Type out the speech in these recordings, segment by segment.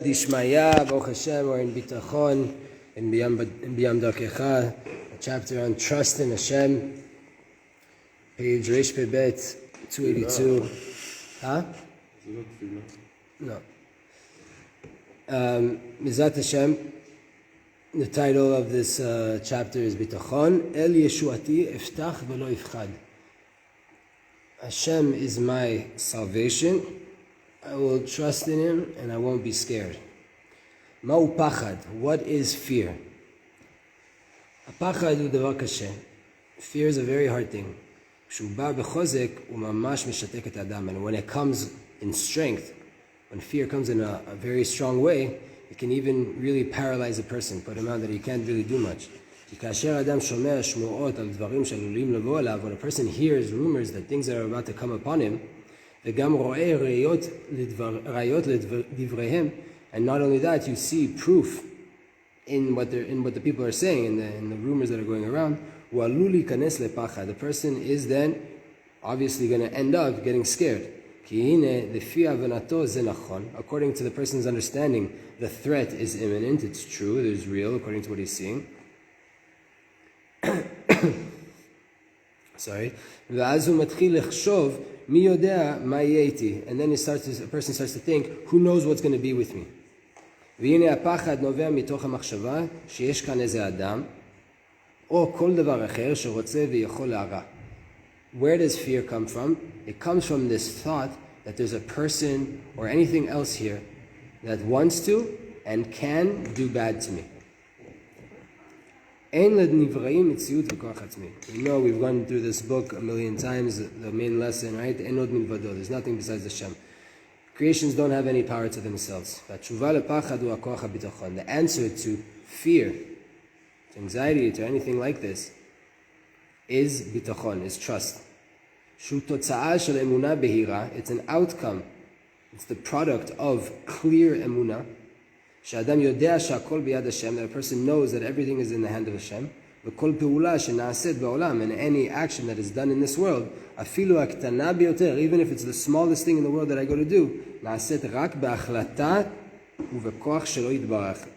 Dishmaya, Baruch Hashem, or in Bitachon, in Biyam Darkecha, a chapter on trust in Hashem, page Reish Pebet, 282. Huh? No. Mizat Hashem, the title of this chapter is Bitachon, El Yeshuati Eftach Velo Ifchad. Hashem is my salvation. I will trust in Him and I won't be scared. Ma'u pachad. What is fear? Pachad hu davar kashe. Fear is a very hard thing. Shu ba bechozek hu mamash mishatek et adam. And when it comes in strength, when fear comes in a very strong way, it can even really paralyze a person, put him out that he can't really do much. When a person hears rumors that things are about to come upon him, and not only that, you see proof in what the people are saying, in the rumors that are going around. The person is then obviously going to end up getting scared. According to the person's understanding, the threat is imminent, it's true, it is real, according to what he's seeing. Sorry. And then a person starts to think, who knows what's going to be with me? Where does fear come from? It comes from this thought that there's a person or anything else here that wants to and can do bad to me. You know, we've gone through this book a million times, the main lesson, right? There's nothing besides Hashem. Creations don't have any power to themselves. The answer to fear, to anxiety, to anything like this, is bitachon, is trust. It's an outcome. It's the product of clear emunah. That a person knows that everything is in the hand of Hashem. And any action that is done in this world, even if it's the smallest thing in the world that I go to do,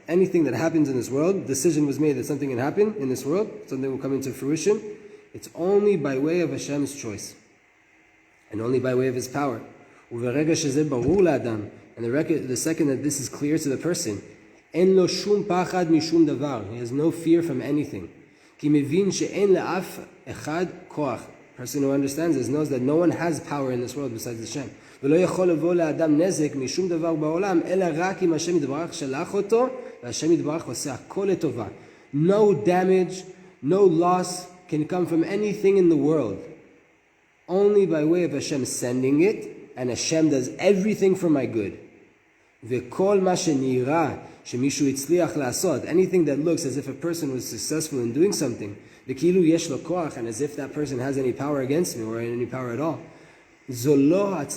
anything that happens in this world, decision was made that something can happen in this world, something will come into fruition, it's only by way of Hashem's choice. And only by way of His power. And the second that this is clear to the person, he has no fear from anything. Person who understands this knows that no one has power in this world besides Hashem. No damage, no loss can come from anything in the world. Only by way of Hashem sending it, and Hashem does everything for my good. Anything that looks as if a person was successful in doing something, and as if that person has any power against me or any power at all, it's not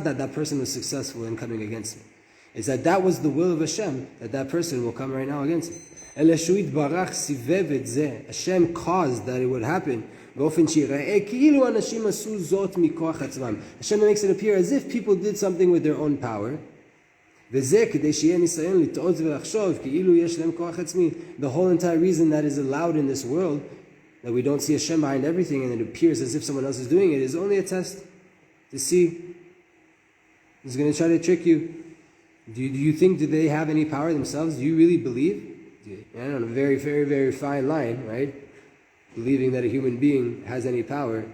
that that person was successful in coming against me. It's that was the will of Hashem, that person will come right now against me. Hashem caused that it would happen. Hashem makes it appear as if people did something with their own power. The whole entire reason that is allowed in this world, that we don't see Hashem behind everything and it appears as if someone else is doing it, is only a test to see. He's going to try to trick you. Do you think that they have any power themselves? Do you really believe? I don't know, a very, very, very fine line, right? Believing that a human being has any power,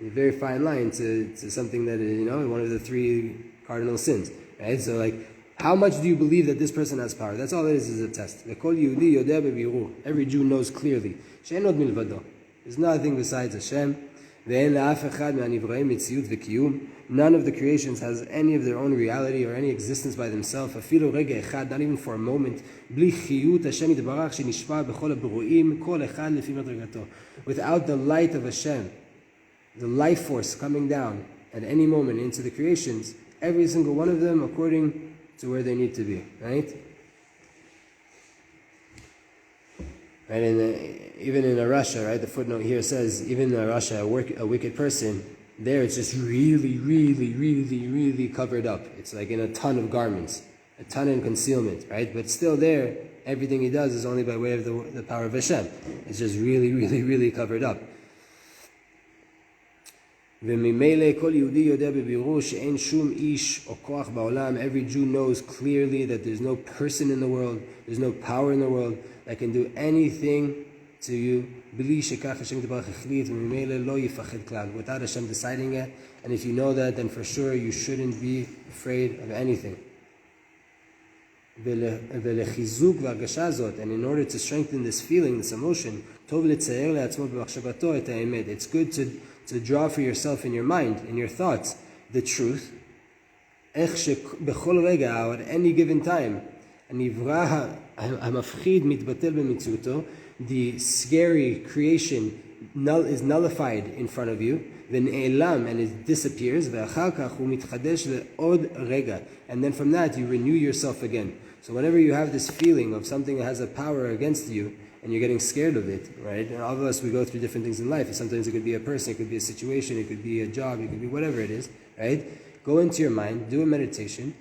a very fine line to something that is, one of the three cardinal sins, right? So, how much do you believe that this person has power? That's all it is a test. Every Jew knows clearly. There's nothing besides Hashem. None of the creations has any of their own reality or any existence by themselves, not even for a moment. Without the light of Hashem, the life force coming down at any moment into the creations, every single one of them according to where they need to be, right? Right, and even in Russia, right, the footnote here says, even in Russia, a wicked person There it's just really, really, really, really covered up. It's like in a ton of garments, a ton in concealment, right? But still there, everything he does is only by way of the power of Hashem. It's just really, really, really covered up. Every Jew knows clearly that there's no person in the world, there's no power in the world that can do anything to you without Hashem deciding it. And if you know that, then for sure you shouldn't be afraid of anything. And in order to strengthen this feeling, this emotion, it's good to draw for yourself in your mind, in your thoughts, the truth. At any given time, the scary creation is nullified in front of you, and it disappears, and then from that you renew yourself again. So whenever you have this feeling of something that has a power against you, and you're getting scared of it, right? And all of us, we go through different things in life. Sometimes it could be a person, it could be a situation, it could be a job, it could be whatever it is, right? Go into your mind, do a meditation,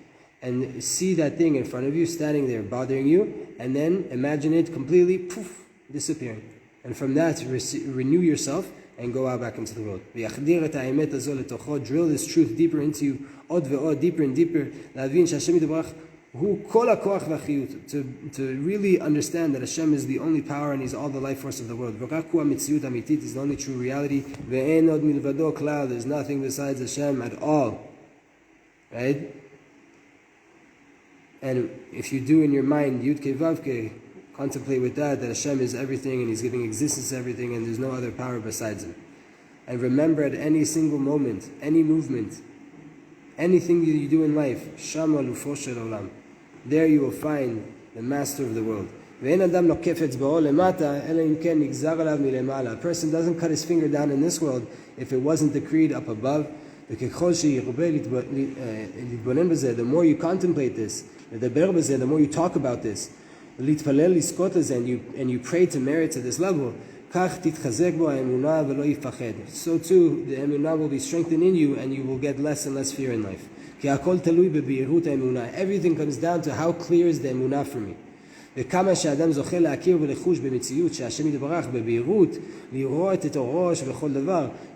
and see that thing in front of you, standing there, bothering you, and then imagine it completely, poof, disappearing. And from that, renew yourself and go out back into the world. Drill this truth deeper into you, deeper and deeper, to really understand that Hashem is the only power and He's all the life force of the world. He's the only true reality. There's nothing besides Hashem at all. Right? And if you do in your mind, Yud-Kei Vav-Kei, contemplate with that Hashem is everything and He's giving existence to everything and there's no other power besides Him. And remember at any single moment, any movement, anything that you do in life, Shama Lufo Shel Olam. There you will find the master of the world. A person doesn't cut his finger down in this world if it wasn't decreed up above. The more you contemplate this, the more you talk about this, and you pray to merit to this level, so too the emunah will be strengthened in you and you will get less and less fear in life. Everything comes down to how clear is the emunah for me.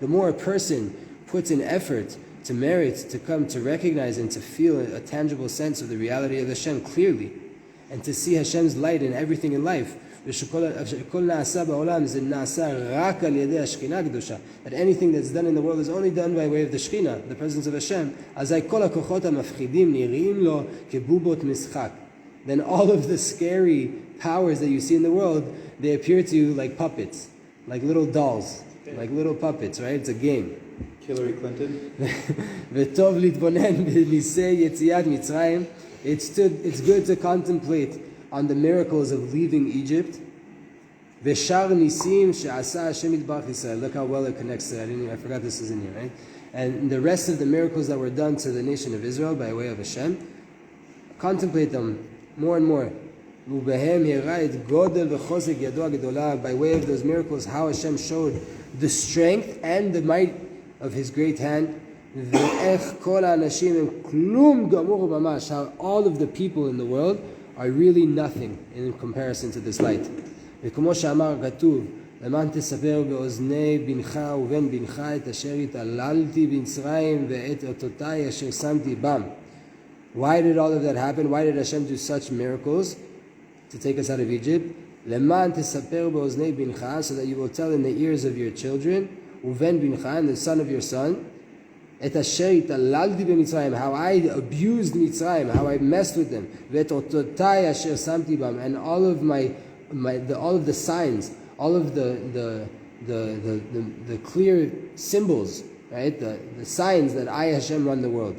The more a person puts in effort to merit, to come to recognize and to feel a tangible sense of the reality of Hashem clearly, and to see Hashem's light in everything in life, that anything that's done in the world is only done by way of the Shekhinah, the presence of Hashem. Then all of the scary powers that you see in the world, they appear to you like puppets, like little dolls, like little puppets, right? It's a game. Hillary Clinton. It's good to contemplate on the miracles of leaving Egypt. Look how well it connects to that. I forgot this is in here, right? And the rest of the miracles that were done to the nation of Israel by way of Hashem, contemplate them more and more. By way of those miracles, how Hashem showed the strength and the might of His great hand. How all of the people in the world are really nothing in comparison to this light. וכמו שאמר כתוב, למען תספר באוזני בנך ובן בנך את אשר התעללתי במצרים ואת אותותיי אשר שמתי בם. Why did all of that happen? Why did Hashem do such miracles to take us out of Egypt? למען תספר באוזני בנך, so that you will tell in the ears of your children, ובן בנך, and the son of your son, את אשר התעללתי במצרים, how I abused Mitzrayim, how I messed with them, ואת אותותיי אשר שמתי בם, and all of all of the signs, all of the clear symbols, right? The signs that I, Hashem, run the world.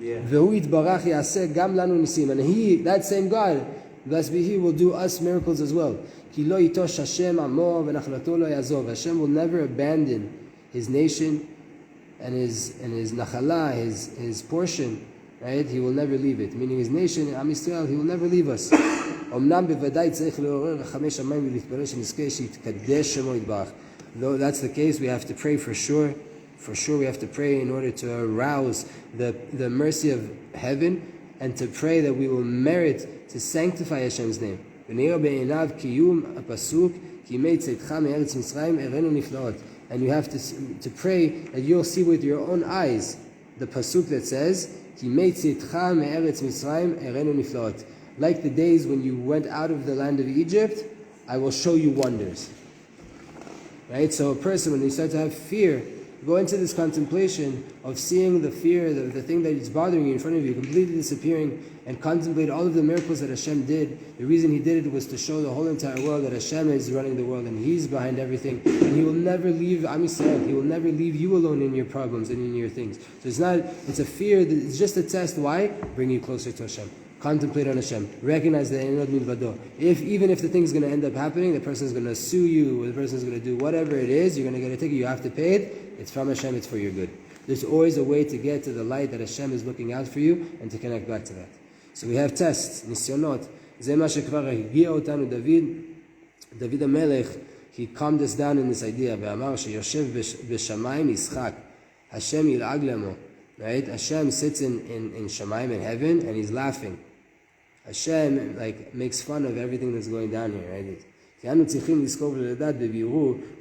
והוא יתברך יעשה גם לנו ניסים. And He, that same God, blessed be He, will do us miracles as well. כי לא יטוש השם עמו ונחלתו לא יעזוב. Hashem will never abandon His nation and his nachala, his portion, right? He will never leave it. Meaning His nation, Am Yisrael, He will never leave us. אמנם בוודאי צריך לעורר רחמי שמיים ולהתפלל שנזכה שיתקדש שמו יתברך. Though that's the case, we have to pray for sure For sure we have to pray in order to arouse the mercy of heaven and to pray that we will merit to sanctify Hashem's name. And you have to pray that you'll see with your own eyes the pasuk that says, like the days when you went out of the land of Egypt, I will show you wonders. Right? So a person, when they start to have fear, go into this contemplation of seeing the fear, the thing that is bothering you in front of you, completely disappearing, and contemplate all of the miracles that Hashem did. The reason He did it was to show the whole entire world that Hashem is running the world and He's behind everything. And He will never leave Am Yisrael. He will never leave you alone in your problems and in your things. So it's a fear, it's just a test. Why? Bring you closer to Hashem. Contemplate on Hashem. Recognize that even if the thing's going to end up happening, the person's going to sue you, or the person's going to do whatever it is, you're going to get a ticket, you have to pay it. It's from Hashem, it's for your good. There's always a way to get to the light that Hashem is looking out for you and to connect back to that. So we have tests, nisyonot. זה מה שכבר הגיע אותנו דוד המלך, he calmed us down in this idea, ואמר שיושב בשמיים ישחק, Hashem ילעג למו. Right? Hashem sits in Shamayim in heaven and He's laughing. Hashem makes fun of everything that's going down here, right?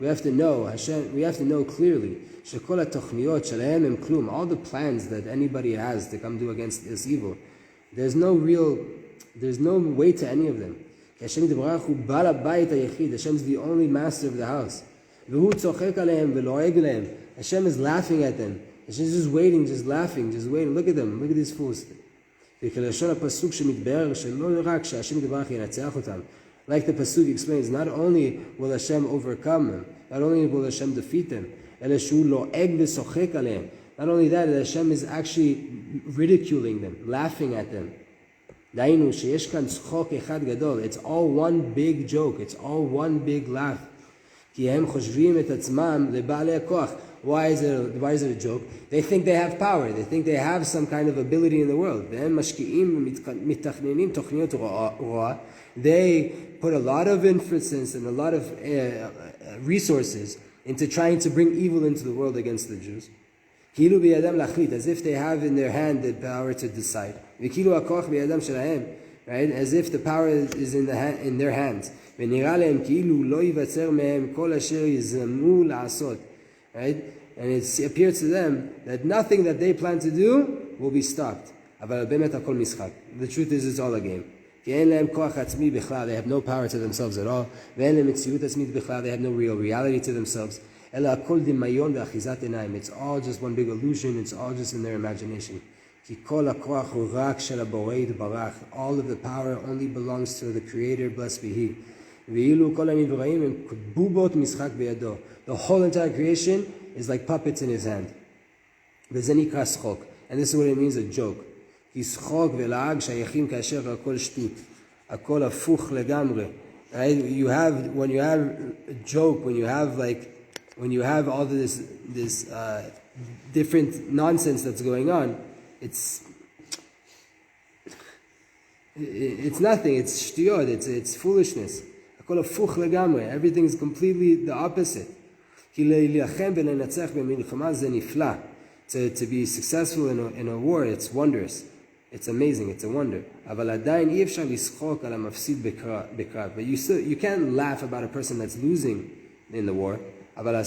We have to know Hashem. We have to know clearly. All the plans that anybody has to come do against this evil, there's no weight to any of them. Hashem's the only master of the house. Hashem is laughing at them. Hashem's just waiting, just laughing, just waiting. Look at them. Look at these fools. Like the pasuk explains, not only will Hashem overcome them, not only will Hashem defeat them, not only that, Hashem is actually ridiculing them, laughing at them. It's all one big joke. It's all one big laugh. Why is it a joke? They think they have power. They think they have some kind of ability in the world. They put a lot of emphasis and a lot of resources into trying to bring evil into the world against the Jews. As if they have in their hand the power to decide. Right? As if the power is in their hands. Right? And it appears to them that nothing that they plan to do will be stopped. The truth is, it's all a game. They have no power to themselves at all. They have no real reality to themselves. It's all just one big illusion. It's all just in their imagination. All of the power only belongs to the Creator, blessed be He. The whole entire creation is like puppets in His hand. And this is what it means, a joke. Right? When you have a joke, when you have all this different nonsense that's going on, it's nothing. It's shtiyot. It's foolishness. Everything is completely the opposite. To be successful in a war, it's wondrous. It's amazing. It's a wonder. But you can't laugh about a person that's losing in the war. But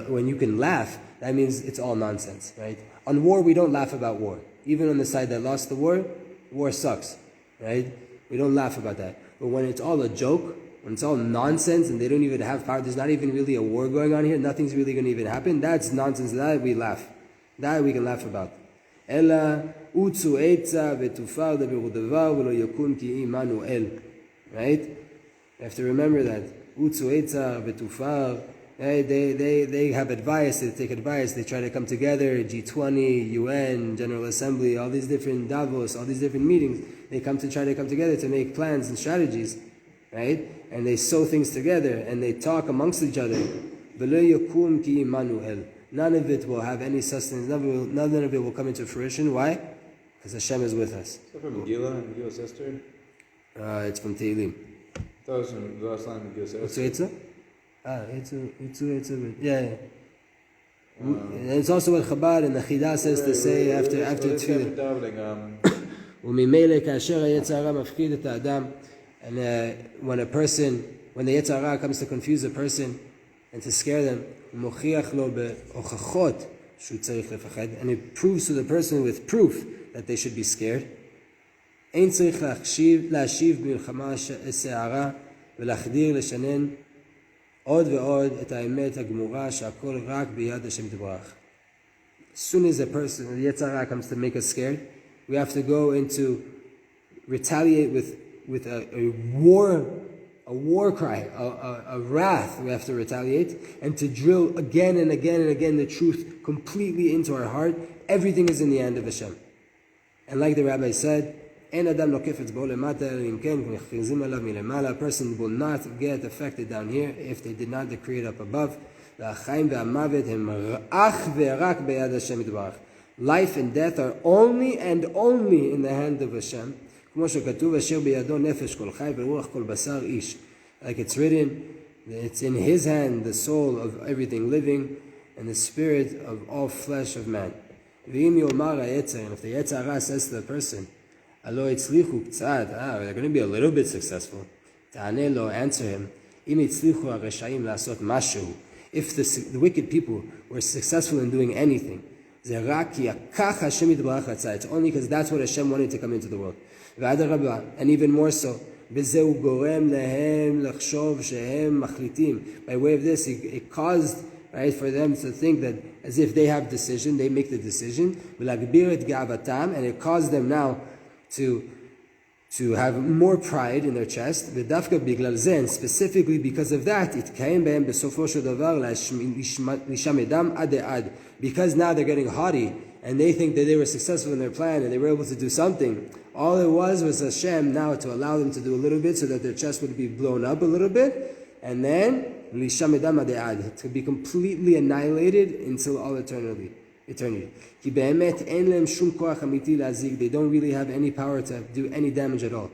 when you can laugh, that means it's all nonsense, right? On war, we don't laugh about war. Even on the side that lost the war, war sucks, right? We don't laugh about that. But when it's all a joke, when it's all nonsense and they don't even have power, there's not even really a war going on here, nothing's really going to even happen, that's nonsense. That we laugh. That we can laugh about. Right? You have to remember that. They have advice, they take advice, they try to come together, G20, UN, General Assembly, all these different Davos, all these different meetings, they try to come together to make plans and strategies, right? And they sew things together, and they talk amongst each other. None of it will have any sustenance, none of it will come into fruition. Why? Because Hashem is with us. Is that from Megillah's Esther? It's from Tehillim. I thought it was from the last line of Megillah's Esther. What's it? Yeah. And it's also what Chabad and the Chida says to say after Tefillah. And when the Yetzer Hara comes to confuse a person and to scare them, and it proves to the person with proof that they should be scared. עוד ועוד את האמת הגמורה שהכל רק ביד השם יתברך. As soon as a person, the Yetzer Hara comes to make us scared, we have to go into retaliate with a war cry, a wrath. We have to retaliate and to drill again and again and again the truth completely into our heart. Everything is in the hand of Hashem. And like the rabbi said, a person will not get affected down here if they did not decree it up above. Life and death are only and only in the hand of Hashem. Like it's written, it's in His hand the soul of everything living and the spirit of all flesh of man. And if the Yetzer Hara says to the person, they're going to be a little bit successful. Answer him, if the wicked people were successful in doing anything, it's only because that's what Hashem wanted to come into the world. And even more so, by way of this, it caused, right, for them to think that as if they have decision, they make the decision, and it caused them now to have more pride in their chest, and specifically because of that, because now they're getting haughty and they think that they were successful in their plan and they were able to do something. All it was Hashem now to allow them to do a little bit so that their chest would be blown up a little bit, and then to be completely annihilated until all eternity. They don't really have any power to do any damage at all.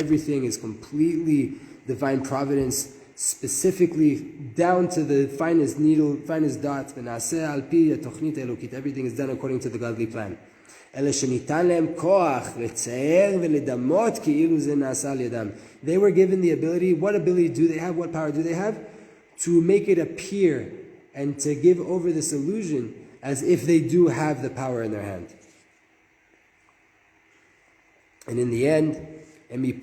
Everything is completely divine providence, specifically down to the finest needle, finest dot. Everything is done according to the godly plan. They were given the ability. What ability do they have? What power do they have? To make it appear and to give over this illusion as if they do have the power in their hand. And in the end, they're going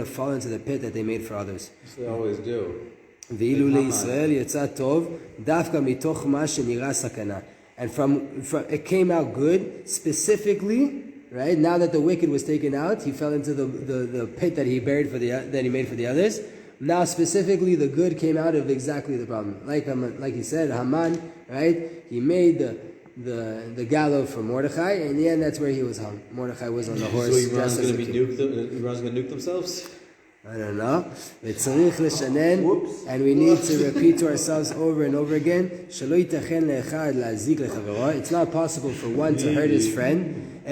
to fall into the pit that they made for others. They always do. And from it came out good, specifically, right? Now that the wicked was taken out, he fell into the pit that he made for the others. Now specifically, the good came out of exactly the problem. Like he said, Haman, right? He made the gallows for Mordechai, and in the end, that's where he was hung. Mordechai was on the horse. So Iran's going to nuke themselves? I don't know. And we need to repeat to ourselves over and over again. It's not possible for one to hurt his friend.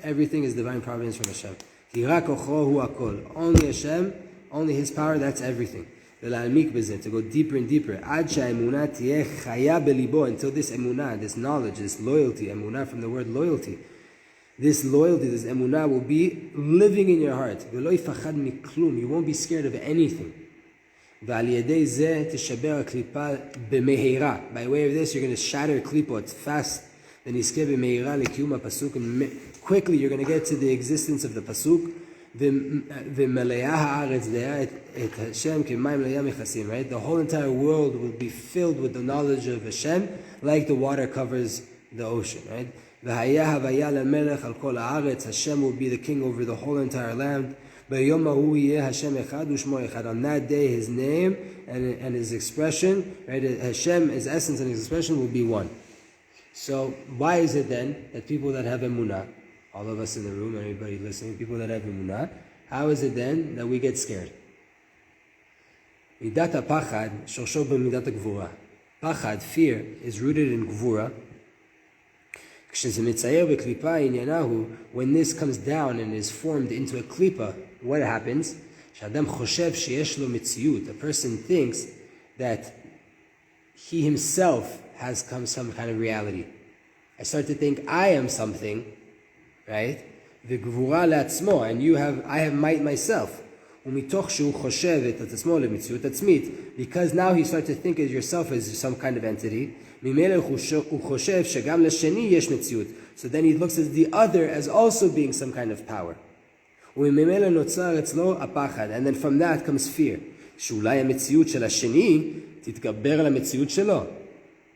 Everything is divine providence from Hashem. Only Hashem, only His power, that's everything. To go deeper and deeper. Until this emunah, this knowledge, this loyalty, emunah from the word loyalty, this loyalty, this emunah will be living in your heart. You won't be scared of anything. By way of this, you're going to shatter klipot fast. And quickly you're going to get to the existence of the pasuk. Right? The whole entire world will be filled with the knowledge of Hashem, like the water covers the ocean. Right? Hashem will be the king over the whole entire land. On that day, His name and His expression, right? Hashem, His essence and His expression will be one. So why is it then that people that have emunah, all of us in the room, everybody listening, people that have emunah, how is it then that we get scared? Midat pachad shorsho b'midat gvura. Pachad, fear, is rooted in gvura. When this comes down and is formed into a klipa, what happens? A person thinks that he himself has some kind of reality. I start to think I am something, right? And I have might myself. Because now he starts to think of yourself as some kind of entity. So then he looks at the other as also being some kind of power. And then from that comes fear.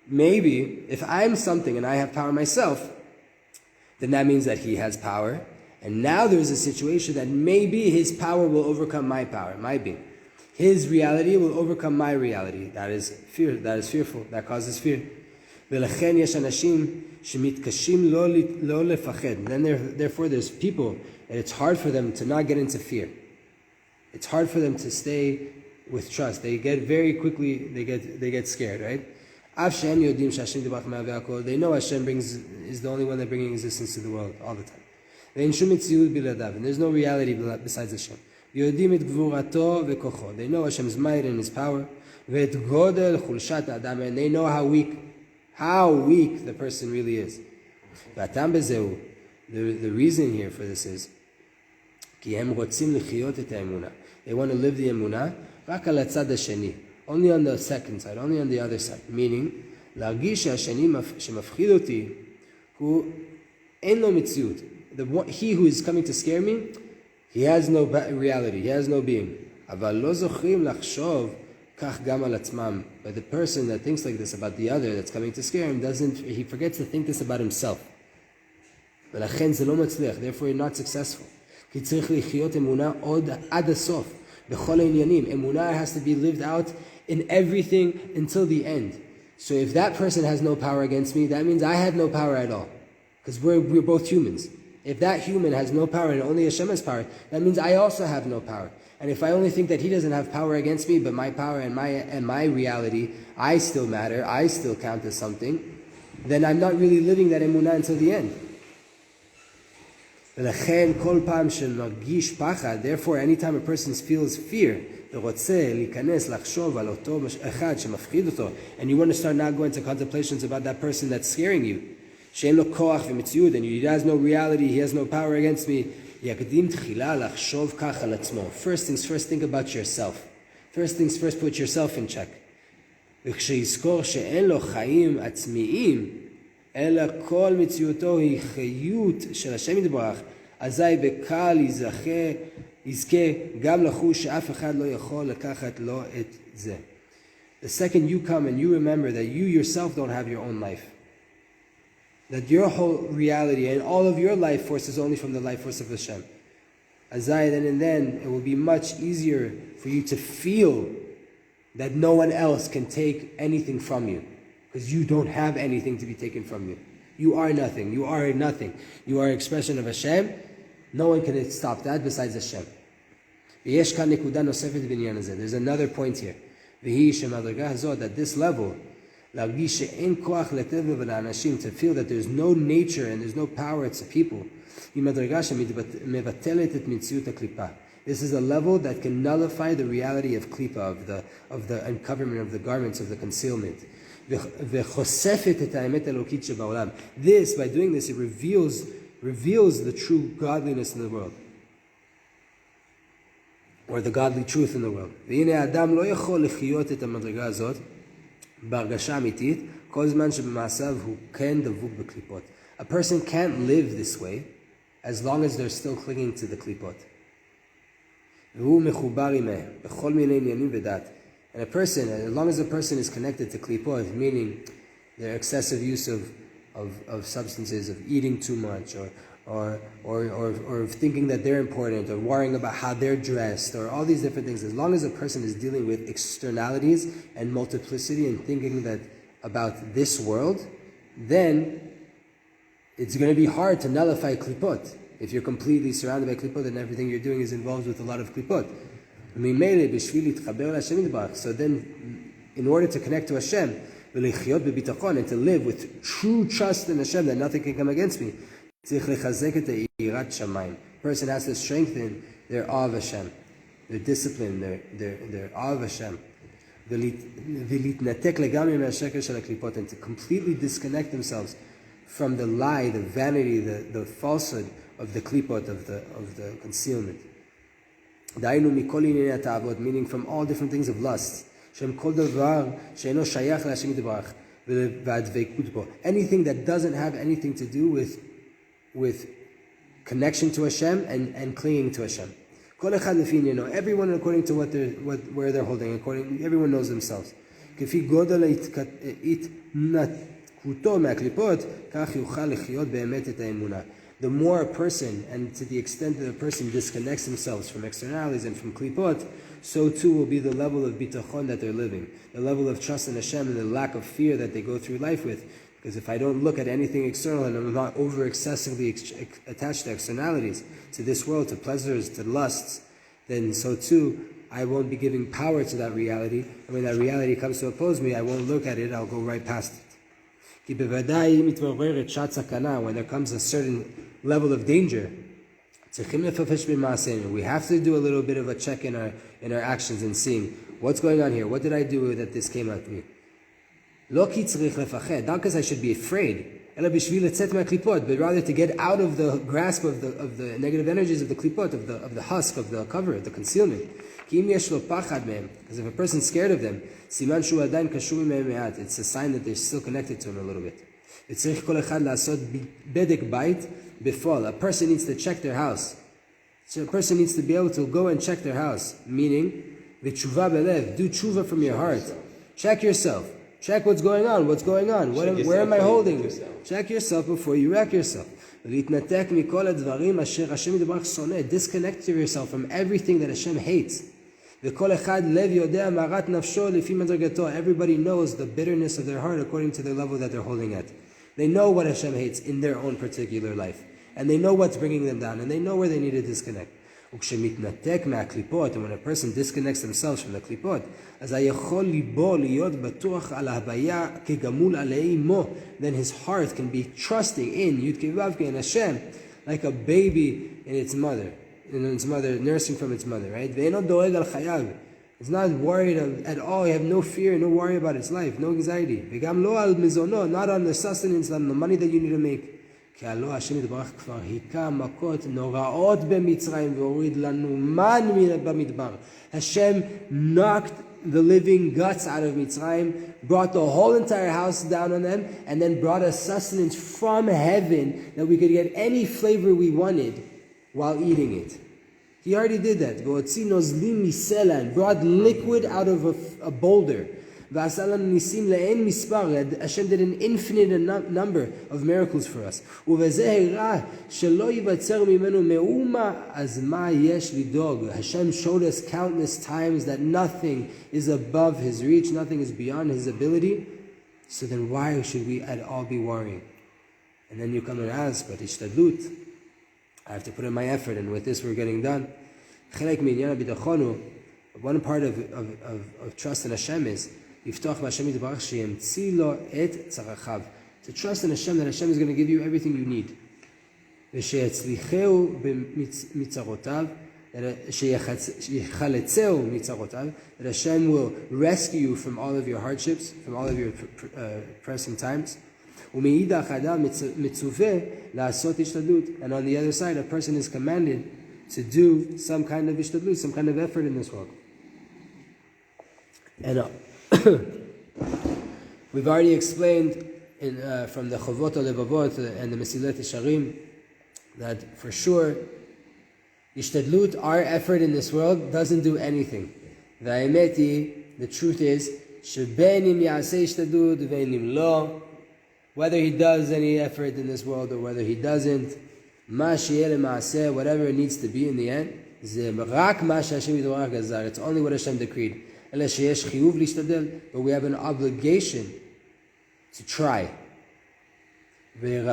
Maybe if I'm something and I have power myself, then that means that he has power. And now there's a situation that maybe his power will overcome my power, my being. His reality will overcome my reality. That is fear. That is fearful. That causes fear. Then therefore there's people that it's hard for them to not get into fear. It's hard for them to stay with trust. They get very quickly, they get scared, right? They know Hashem is the only one that brings existence to the world all the time. And there's no reality besides Hashem. They know Hashem's might and His power. And they know how weak the person really is. The reason here for this is they want to live the emunah only on the second side, only on the other side. Meaning, he who is coming to scare me, he has no reality, he has no being. But the person that thinks like this about the other that's coming to scare him, he forgets to think this about himself. Therefore you're not successful. Emunah has to be lived out in everything until the end. So if that person has no power against me, that means I have no power at all. Because we're both humans. If that human has no power and only Hashem has power, that means I also have no power. And if I only think that he doesn't have power against me, but my power and my reality, I still matter, I still count as something, then I'm not really living that emunah until the end. Therefore, anytime a person feels fear, and you want to start now going to contemplations about that person that's scaring you, and he has no reality, he has no power against me, first things first, think about yourself. First things first, put yourself in check. אלא כל מציאותו היא חיות של השם יתברך, אזי בקל יזכה גם לחוש שאף אחד לא יכול לקחת לו את זה. The second you come and you remember that you yourself don't have your own life, that your whole reality and all of your life force is only from the life force of Hashem, azai, then and then it will be much easier for you to feel that no one else can take anything from you. Because you don't have anything to be taken from you. You are nothing. You are nothing. You are an expression of Hashem. No one can stop that besides Hashem. There's another point here. That this level, to feel that there's no nature and there's no power to people, this is a level that can nullify the reality of klipa, of the uncoverment of the garments, of the concealment. This, by doing this, it reveals the true godliness in the world, or the godly truth in the world. A person can't live this way as long as they're still clinging to the klipot. And a person, as long as a person is connected to klipot, meaning their excessive use of substances, of eating too much, or thinking that they're important, or worrying about how they're dressed, or all these different things, as long as a person is dealing with externalities and multiplicity and thinking that about this world, then it's going to be hard to nullify klipot. If you're completely surrounded by klipot and everything you're doing is involved with a lot of klipot. So then, in order to connect to Hashem, ולחיות בביטחון, and to live with true trust in Hashem that nothing can come against me. צריך לחזק את יראת שמיים. Person has to strengthen their awe of Hashem, their discipline, their awe of Hashem. ולהתנתק לגמרי מהשקר של הקליפות, and to completely disconnect themselves from the lie, the vanity, the falsehood of the klipot, of the concealment. דהיינו מכל ענייני התאוות, meaning from all different things of lust, שהם כל דבר שאינו שייך להשם יתברך והדבקות בו. Anything that doesn't have anything to do with connection to Hashem and clinging to Hashem. כל אחד לפי עניינו, everyone according to where they're holding, everyone knows themselves. כפי גודל התנתקותו מהקליפות, כך יוכל לחיות באמת את האמונה. The more a person, and to the extent that a person disconnects themselves from externalities and from klipot, so too will be the level of bitachon that they're living, the level of trust in Hashem and the lack of fear that they go through life with. Because if I don't look at anything external and I'm not over excessively attached to externalities, to this world, to pleasures, to lusts, then so too I won't be giving power to that reality. And when that reality comes to oppose me, I won't look at it, I'll go right past it. When there comes a certain level of danger, we have to do a little bit of a check in our actions and seeing what's going on here. What did I do that this came out to me? Not because I should be afraid, but rather to get out of the grasp of the negative energies of the klipot, of the husk, of the cover, the concealment. Because if a person's scared of them, it's a sign that they're still connected to him a little bit. A person needs to check their house. So a person needs to be able to go and check their house, meaning do tshuva from your heart. Check yourself. Check what's going on. Where am I holding? Check yourself before you wreck yourself. Disconnect yourself from everything that Hashem hates. Everybody knows the bitterness of their heart according to the level that they're holding at. They know what Hashem hates in their own particular life. And they know what's bringing them down. And they know where they need to disconnect. And when a person disconnects themselves from the klipot, then his heart can be trusting in Yud and Hashem like a baby in its mother, nursing from its mother, right? It's not worried at all. You have no fear, no worry about its life, no anxiety. Not on the sustenance, on the money that you need to make. Hashem knocked the living guts out of Mitzrayim, brought the whole entire house down on them, and then brought us sustenance from heaven that we could get any flavor we wanted while eating it. He already did that. And brought liquid out of a boulder. Hashem did an infinite number of miracles for us. Hashem showed us countless times that nothing is above His reach, nothing is beyond His ability. So then why should we at all be worrying? And then you come and ask, but ishtadlut, I have to put in my effort, and with this we're getting done. One part of trust in Hashem is to trust in Hashem, that Hashem is going to give you everything you need. That Hashem will rescue you from all of your hardships, from all of your pressing times. And on the other side, a person is commanded to do some kind of ishtadlut, some kind of effort in this world. And we've already explained from the Chovot HaLevavot and the Mesilat Yesharim that for sure ishtadlut, our effort in this world, doesn't do anything. The truth is, whether he does any effort in this world or whether he doesn't, whatever it needs to be in the end, it's only what Hashem decreed. But we have an obligation to try. We have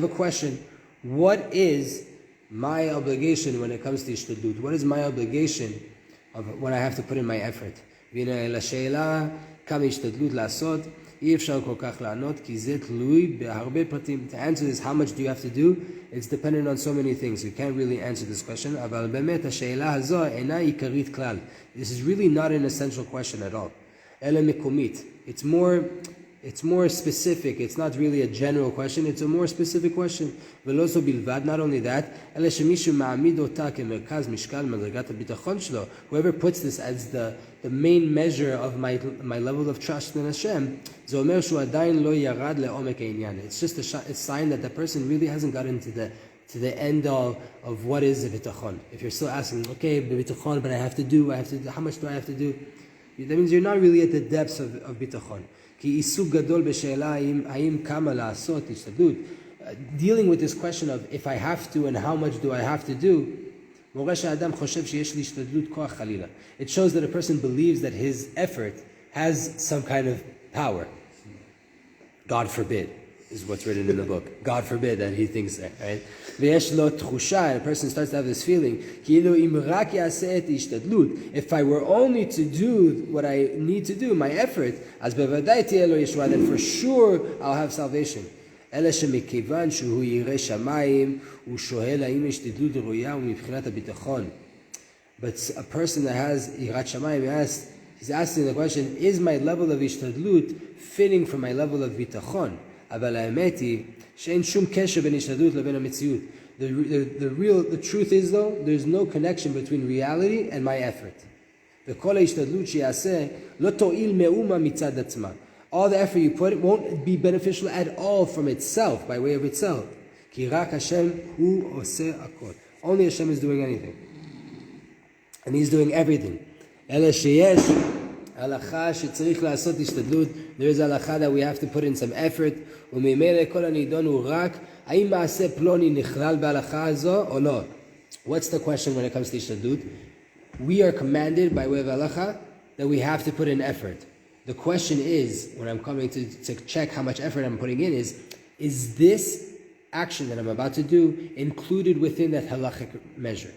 a question. What is my obligation when it comes to ishtadlut? What is my obligation of what I have to put in my effort. והנה לשאלה כמה השתדלות לעשות, אי אפשר כל כך לענות, כי זה תלוי בהרבה פרטים. To answer this, how much do you have to do? It's dependent on so many things. You can't really answer this question, אבל באמת השאלה הזו אינה עיקרית כלל. This is really not an essential question at all. אלא מקומית. It's more specific. It's not really a general question. It's a more specific question. ולא זו בלבד, not only that, אלא שמישהו מעמיד אותה כמרכז משקל מדרגת הביטחון שלו, whoever puts this as the main measure of my level of trust in Hashem, זה אומר שהוא עדיין לא ירד לעומק העניין. It's just a sign that the person really hasn't gotten to the end of what is a bitachon. If you're still asking, okay, bitachon, but I have to do, how much do I have to do? That means you're not really at the depths of bitachon. כי עיסוק גדול בשאלה האם כמה לעשות השתדלות. Dealing with this question of if I have to and how much do I have to do, מורה שהאדם חושב שיש לי השתדלות כוח חלילה. It shows that a person believes that his effort has some kind of power. God forbid is what's written in the book. God forbid that he thinks that, right? ויש לו תחושה, and a person starts to have this feeling, כאילו אם רק יעשה את השתדלות, if I were only to do what I need to do, my effort, אז בוודאי תהיה לו ישועה, then for sure I'll have salvation. אלא שמכיוון שהוא ירא שמיים, הוא שואל האם השתדלות ראויה ומבחינת הביטחון. But a person that has יראת שמיים, he's asking the question, is my level of השתדלות fitting for my level of ביטחון? אבל האמת היא שאין שום קשר בין השתדלות לבין המציאות. The truth is though, there's no connection between reality and my effort. וכל ההשתדלות שיעשה לא תועיל מאומה מצד עצמה. All the effort you put won't be beneficial at all from itself, by way of itself. כי רק השם הוא עושה הכל. Only Hashem is doing anything. And he's doing everything. אלא שיש הלכה שצריך לעשות השתדלות. There is הלכה that we have to put in some effort. וממילא כל הנידון הוא רק האם מעשה פלוני נכלל בהלכה הזו או לא. What's the question when it comes to השתדלות? We are commanded by way of halacha that we have to put in effort. The question is, when I'm coming to check how much effort I'm putting in, is this action that I'm about to do included within that halachic measure?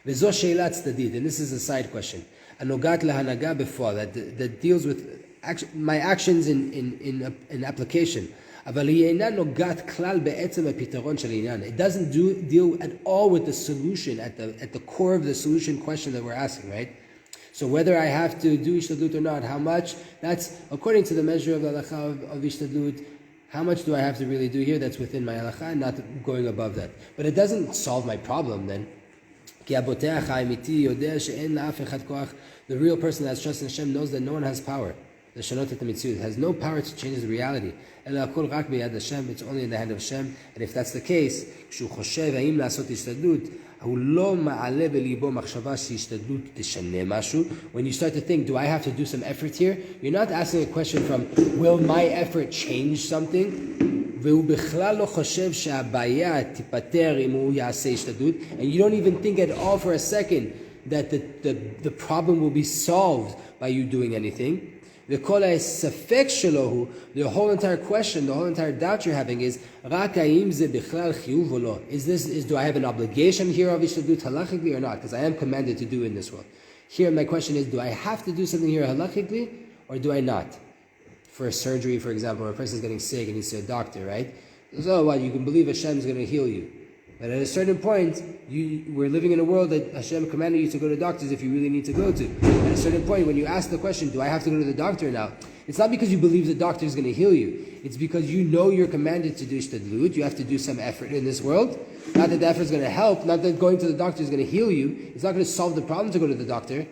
וזו שאלה צדדית, and this is a side question. הנוגעת להנהגה בפועל, that deals with my actions in application. אבל היא אינה נוגעת כלל בעצם הפתרון של העניין. It doesn't deal at all with the solution, at the core of the solution question that we're asking, right? So whether I have to do ishtadlut or not, how much, that's according to the measure of the halacha of ishtadlut, how much do I have to really do here? That's within my halacha, and not going above that. But it doesn't solve my problem then. כי הבוטח האמיתי יודע שאין לאף אחד כוח. The real person that has trust in Hashem knows that no one has power. לשנות את המציאות. It has no power to change the reality. אלא הכל רק ביד השם. It's only in the hand of Hashem. And if that's the case, כשהוא חושב האם לעשות השתדלות, הוא לא מעלה בליבו מחשבה שהשתדלות תשנה משהו. When you start to think, do I have to do some effort here? You're not asking a question from, will my effort change something? והוא בכלל לא חושב שהבעיה תיפטר אם הוא יעשה השתדלות. And you don't even think at all for a second that the problem will be solved by you doing anything. וכל הספק שלו הוא, the whole entire question, the whole entire doubt you're having is, רק האם זה בכלל חיוב או לא? Do I have an obligation here of השתדלות halachically or not? Because I am commanded to do in this world. Here my question is, do I have to do something here halachically or do I not? For a surgery, for example, where a person is getting sick and he's to a doctor, right? So what, you can believe Hashem is going to heal you. But at a certain point, we're living in a world that Hashem commanded you to go to doctors if you really need to go to. At a certain point, when you ask the question, do I have to go to the doctor now? It's not because you believe the doctor is going to heal you. It's because you know you're commanded to do ishtadlut. You have to do some effort in this world. Not that the effort is going to help. Not that going to the doctor is going to heal you. It's not going to solve the problem to go to the doctor.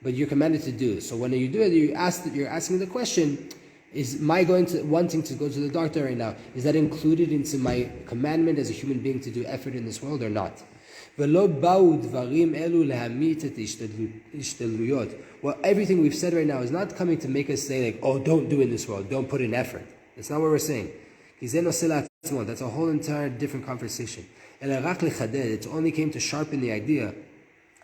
But you're commanded to do. So when you do it, you're asking the question, is my wanting to go to the doctor right now, is that included into my commandment as a human being to do effort in this world or not? Well, everything we've said right now is not coming to make us say like, oh, don't do in this world, don't put in effort. That's not what we're saying. That's a whole entire different conversation. It only came to sharpen the idea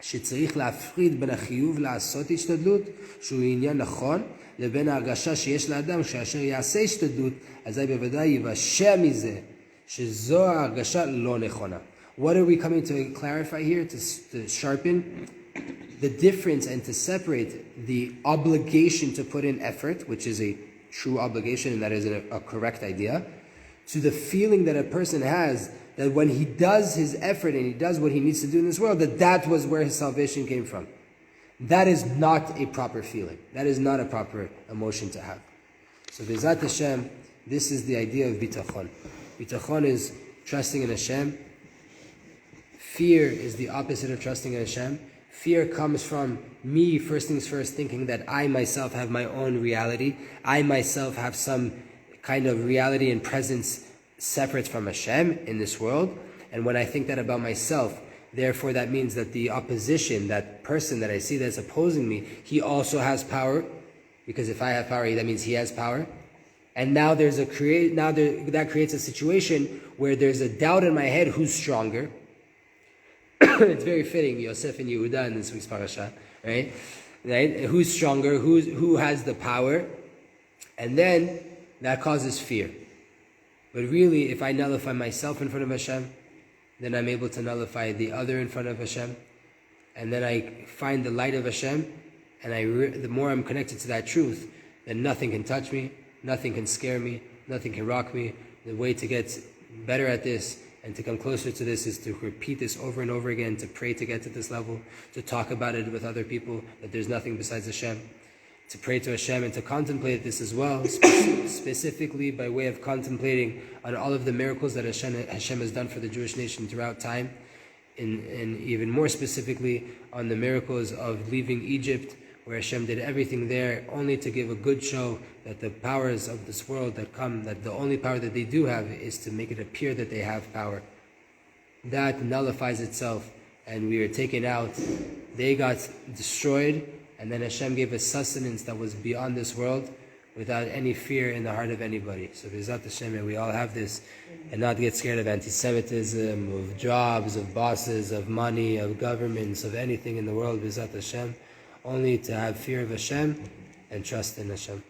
שצריך להפריד בין החיוב לעשות השתדלות, שהוא עניין נכון, לבין ההרגשה שיש לאדם שאשר יעשה השתדלות, אזי בוודאי יבשע מזה, שזו ההרגשה לא נכונה. What are we coming to clarify here, to sharpen? the difference and to separate the obligation to put in effort, which is a true obligation and that is a correct idea, to the feeling that a person has that when he does his effort and he does what he needs to do in this world, that was where his salvation came from. That is not a proper feeling. That is not a proper emotion to have. So B'ezrat Hashem, this is the idea of bitachon. Bitachon is trusting in Hashem. Fear is the opposite of trusting in Hashem. Fear comes from me, first things first, thinking that I myself have my own reality. I myself have some kind of reality and presence separate from Hashem in this world. And when I think that about myself, therefore that means that the opposition, that person that I see that's opposing me, he also has power. Because if I have power, that means he has power. And now that creates a situation where there's a doubt in my head who's stronger. It's very fitting, Yosef and Yehuda in this week's parasha, right? Who's stronger? Who has the power? And then that causes fear. But really, if I nullify myself in front of Hashem, then I'm able to nullify the other in front of Hashem, and then I find the light of Hashem, and the more I'm connected to that truth, then nothing can touch me, nothing can scare me, nothing can rock me. The way to get better at this and to come closer to this is to repeat this over and over again, to pray to get to this level, to talk about it with other people, that there's nothing besides Hashem, to pray to Hashem and to contemplate this as well, specifically by way of contemplating on all of the miracles that Hashem has done for the Jewish nation throughout time, and even more specifically on the miracles of leaving Egypt, where Hashem did everything there only to give a good show that the powers of this world that the only power that they do have is to make it appear that they have power. That nullifies itself, and we are taken out. They got destroyed, and then Hashem gave us sustenance that was beyond this world, without any fear in the heart of anybody. So B'ezrat Hashem, may we all have this, and not get scared of anti-Semitism, of jobs, of bosses, of money, of governments, of anything in the world. B'ezrat Hashem, only to have fear of Hashem and trust in Hashem.